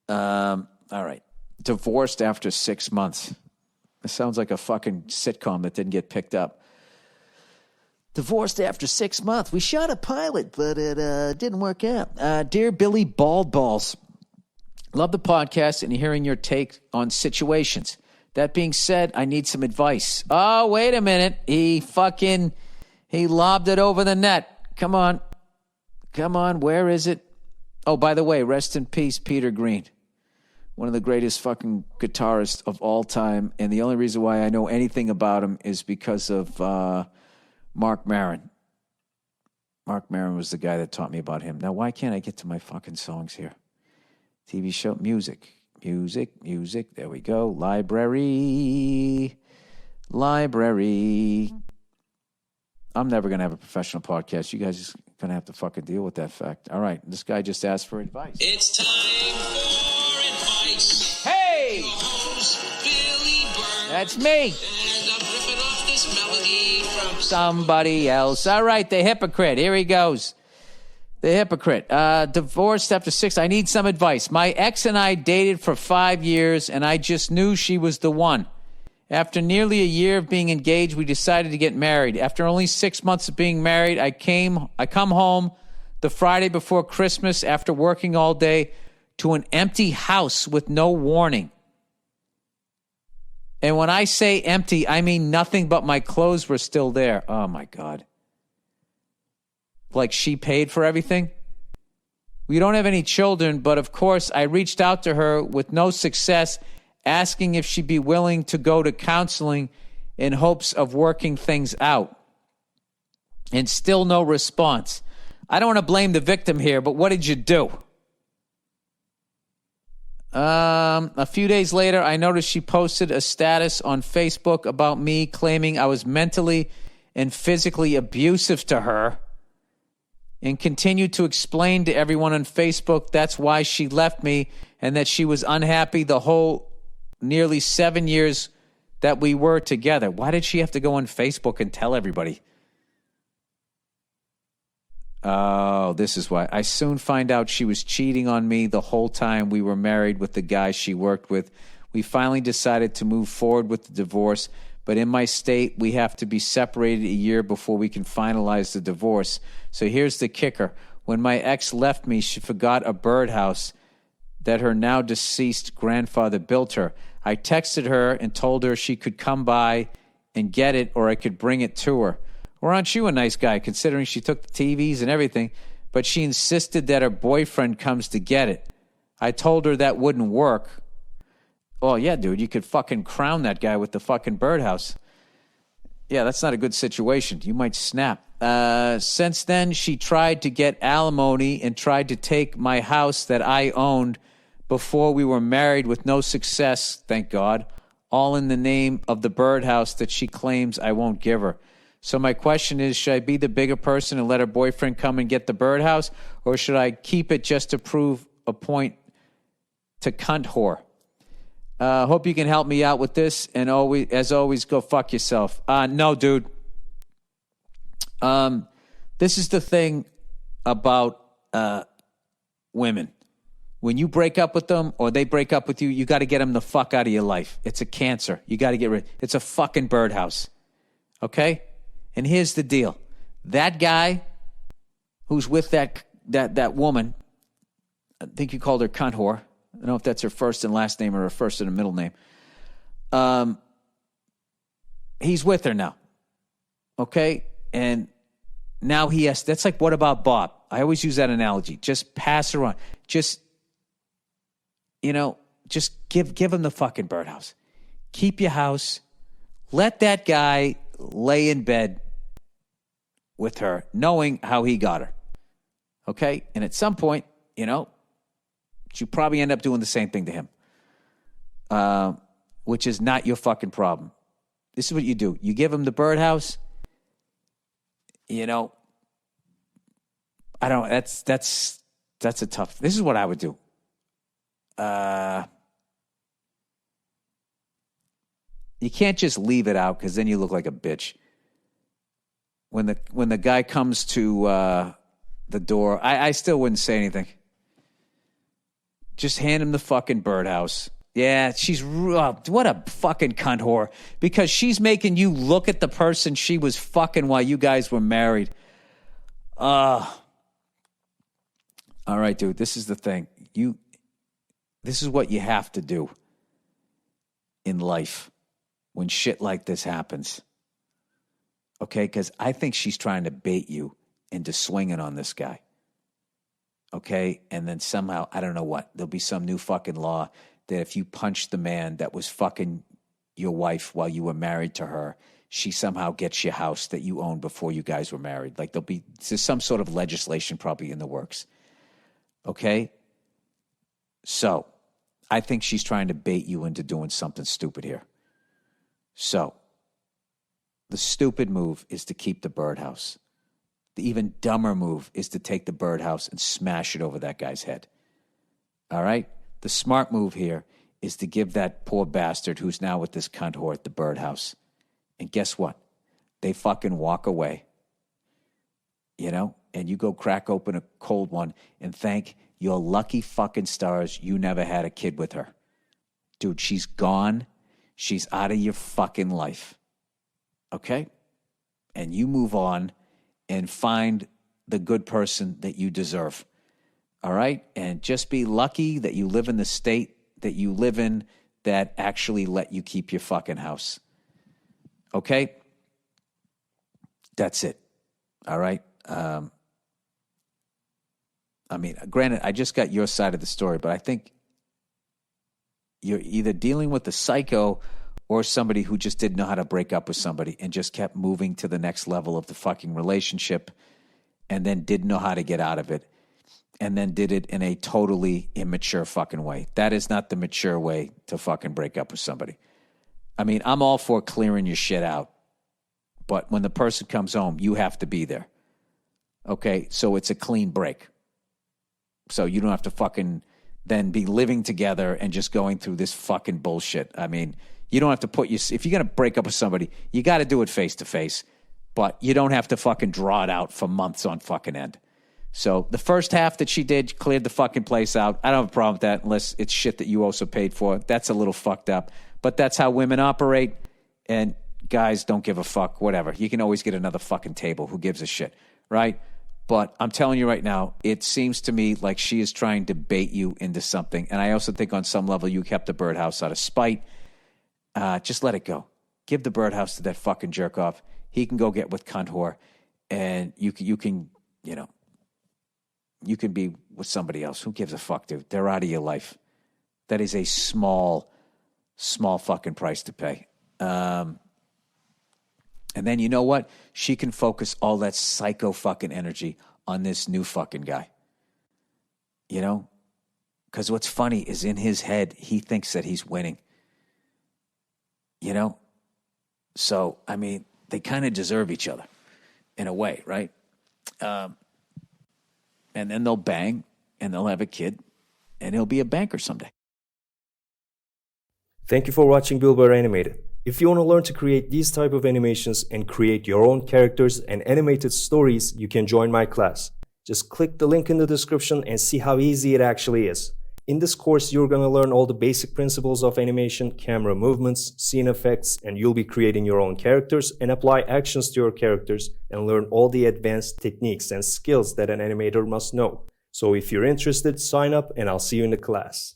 All right. Divorced after 6 months. It sounds like a fucking sitcom that didn't get picked up. Divorced after 6 months. We shot a pilot, but it didn't work out. Dear Billy Bald Balls, love the podcast and hearing your take on situations. That being said, I need some advice. Oh, wait a minute. He lobbed it over the net. Come on. Where is it? Oh, by the way, rest in peace, Peter Green. One of the greatest fucking guitarists of all time. And the only reason why I know anything about him is because of Mark Maron. Mark Maron was the guy that taught me about him. Now, why can't I get to my fucking songs here? TV show, music. There we go. Library. I'm never going to have a professional podcast. You guys are going to have to fucking deal with that fact. All right. This guy just asked for advice. It's time for advice. Hey! Your host, Billy Burr. That's me. And I'm ripping off this melody from Somebody else. All right. The hypocrite. Here he goes. The hypocrite. Divorced after 6. I need some advice. My ex and I dated for 5 years, and I just knew she was the one. After nearly a year of being engaged, we decided to get married. After only 6 months of being married, I come home the Friday before Christmas after working all day to an empty house with no warning. And when I say empty, I mean nothing but my clothes were still there. Oh, my God. Like she paid for everything? We don't have any children, but of course, I reached out to her with no success, asking if she'd be willing to go to counseling in hopes of working things out. And still no response. I don't want to blame the victim here, but what did you do? A few days later, I noticed she posted a status on Facebook about me claiming I was mentally and physically abusive to her, and continued to explain to everyone on Facebook that's why she left me and that she was unhappy the whole nearly 7 years that we were together. Why did she have to go on Facebook and tell everybody? Oh, this is why. I soon find out she was cheating on me the whole time we were married with the guy she worked with. We finally decided to move forward with the divorce, but in my state, we have to be separated a year before we can finalize the divorce. So here's the kicker. When my ex left me, she forgot a birdhouse that her now deceased grandfather built her. I texted her and told her she could come by and get it, or I could bring it to her. Or aren't you a nice guy, considering she took the TVs and everything, but she insisted that her boyfriend comes to get it. I told her that wouldn't work. Oh, yeah, dude, you could fucking crown that guy with the fucking birdhouse. Yeah, that's not a good situation. You might snap. Since then, she tried to get alimony and tried to take my house that I owned before we were married with no success, thank God, all in the name of the birdhouse that she claims I won't give her. So my question is, should I be the bigger person and let her boyfriend come and get the birdhouse, or should I keep it just to prove a point to cunt whore? Hope you can help me out with this, and always, as always, go fuck yourself. No, dude. This is the thing about women. When you break up with them or they break up with you, you got to get them the fuck out of your life. It's a cancer. You got to get rid. It's a fucking birdhouse. Okay? And here's the deal. That guy who's with that woman, I think you called her cunt whore. I don't know if that's her first and last name or her first and a middle name. He's with her now. Okay? And now he has, that's like, what about Bob? I always use that analogy. Just pass her on. Just, just give him the fucking birdhouse. Keep your house. Let that guy lay in bed with her, knowing how he got her. Okay? And at some point, you probably end up doing the same thing to him, which is not your fucking problem. This is what you do. You give him the birdhouse. I don't. That's a tough. This is what I would do. You can't just leave it out because then you look like a bitch. When the guy comes to the door, I still wouldn't say anything. Just hand him the fucking birdhouse. Yeah, she's what a fucking cunt whore, because she's making you look at the person she was fucking while you guys were married. All right, dude, this is the thing. This is what you have to do in life when shit like this happens. Okay, because I think she's trying to bait you into swinging on this guy. Okay, and then somehow, I don't know what, there'll be some new fucking law that if you punch the man that was fucking your wife while you were married to her, she somehow gets your house that you owned before you guys were married. Like there's some sort of legislation probably in the works. Okay? So, I think she's trying to bait you into doing something stupid here. So, the stupid move is to keep the birdhouse. The even dumber move is to take the birdhouse and smash it over that guy's head. All right? The smart move here is to give that poor bastard who's now with this cunt whore at the birdhouse. And guess what? They fucking walk away. You know? And you go crack open a cold one and thank your lucky fucking stars you never had a kid with her. Dude, she's gone. She's out of your fucking life. Okay? And you move on and find the good person that you deserve. All right? And just be lucky that you live in the state that you live in that actually let you keep your fucking house. Okay? That's it. All right? I mean, granted, I just got your side of the story, but I think you're either dealing with a psycho or somebody who just didn't know how to break up with somebody and just kept moving to the next level of the fucking relationship and then didn't know how to get out of it and then did it in a totally immature fucking way. That is not the mature way to fucking break up with somebody. I mean, I'm all for clearing your shit out, but when the person comes home, you have to be there. Okay? So it's a clean break. So you don't have to fucking then be living together and just going through this fucking bullshit. I mean, you don't have to if you're going to break up with somebody, you got to do it face to face, but you don't have to fucking draw it out for months on fucking end. So the first half that she did, cleared the fucking place out. I don't have a problem with that unless it's shit that you also paid for. That's a little fucked up, but that's how women operate, and guys don't give a fuck, whatever. You can always get another fucking table. Who gives a shit, right? But I'm telling you right now, it seems to me like she is trying to bait you into something. And I also think on some level you kept the birdhouse out of spite. Just let it go. Give the birdhouse to that fucking jerk off. He can go get with cunt whore. And you can be with somebody else. Who gives a fuck, dude? They're out of your life. That is a small fucking price to pay. And then you know what? She can focus all that psycho fucking energy on this new fucking guy. You know? Because what's funny is in his head, he thinks that he's winning. You know? So, I mean, they kind of deserve each other in a way, right? And then they'll bang and they'll have a kid and he'll be a banker someday. Thank you for watching Burr Animated. If you want to learn to create these type of animations and create your own characters and animated stories, you can join my class. Just click the link in the description and see how easy it actually is. In this course, you're going to learn all the basic principles of animation, camera movements, scene effects, and you'll be creating your own characters and apply actions to your characters and learn all the advanced techniques and skills that an animator must know. So if you're interested, sign up and I'll see you in the class.